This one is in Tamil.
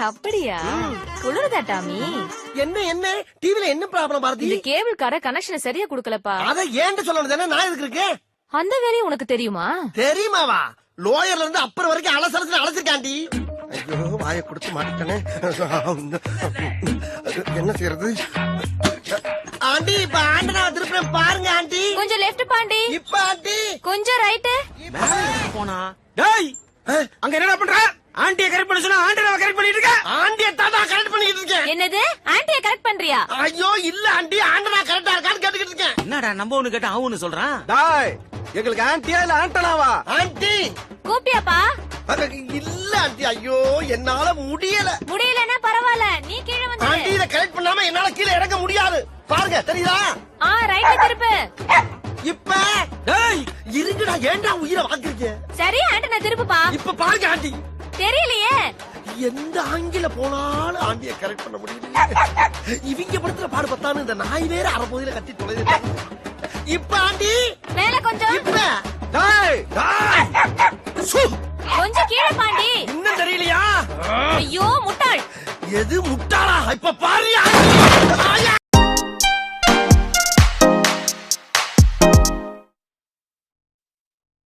அப்படியா? குளிருதா டாமி? என்ன டிவில என்ன ப்ராப்ளம் பாரதி? இந்த கேபிள் கார கனெக்ஷன் சரியா குடுக்கலப்பா. அத ஏன்ட்டு சொல்லணும் தானே, நான் எதுக்கு இருக்கேன்? அந்த வேலையும் உனக்கு தெரியுமா? தெரியுமாவா? லோயர்ல இருந்து அப்பர் வரைக்கும் அலசலத்துல அலசிருக்காண்டி. ஐயோ வாயை கொடுத்து மாட்டேனே. என்ன செய்யறது? ஆண்டி இப்ப ஆண்டனா திருப்பி பாருங்க ஆண்டி. கொஞ்சம் லெஃப்ட் பாண்டி. இப்ப ஆண்டி கொஞ்சம் ரைட். போனா டேய் அங்க என்னடா பண்ற? ஆண்டியை கரெக்ட் பண்ண சொன்னா ஆண்டனாவை கரெக்ட் பண்ணிட்டு இருக்க. ஆண்டியை தாத்தா கரெக்ட் பண்ணிட்டு இருக்கேன். என்னது? ஆண்டியை கரெக்ட் பண்றியா? ஐயோ இல்ல ஆண்டி, ஆண்டனா கரெக்டா இருக்கான்னு கேட்டுக்கிட்டு இருக்கேன். என்னடா நம்ம ஒண்ணு கேட்டா அவனு சொல்றான். டாய் எங்களுக்கு ஆன்டியா இல்ல ஆண்டனாவா? ஆண்டி கூப்பியாப்பா? இல்ல ஆண்டி, ஐயோ என்னால முடியல. முடியலன்னா பரவாயில்ல, நீ கீழே வந்து. ஆண்டி இத கரெக்ட் பண்ணாம என்னால கீழே இறங்க முடியாது. பாருங்க தெரியுதா? ரைட் திருப்பு. இப்ப டேய் இருங்கடா, ஏன்டா உயிரை வாங்குறீங்க? சரி ஆண்டனா திருப்புப்பா. இப்ப பாருங்க ஆண்டி. தெரியலையே. எந்த ஆங்கில போனாலும் ஆண்டிய கரெக்ட் பண்ண முடியல. இவங்க படுத்துற பாடு பத்தானு இந்த நாய் வேற அரைப்போதில கத்தி தொலைது. இப்ப ஆண்டி மேல கொஞ்சம். இப்ப டாய் கொஞ்சம் கீழே பாண்டி. இன்னும் தெரியலையா? ஐயோ முட்டாள். எது முட்டாளா? இப்ப பாருயா.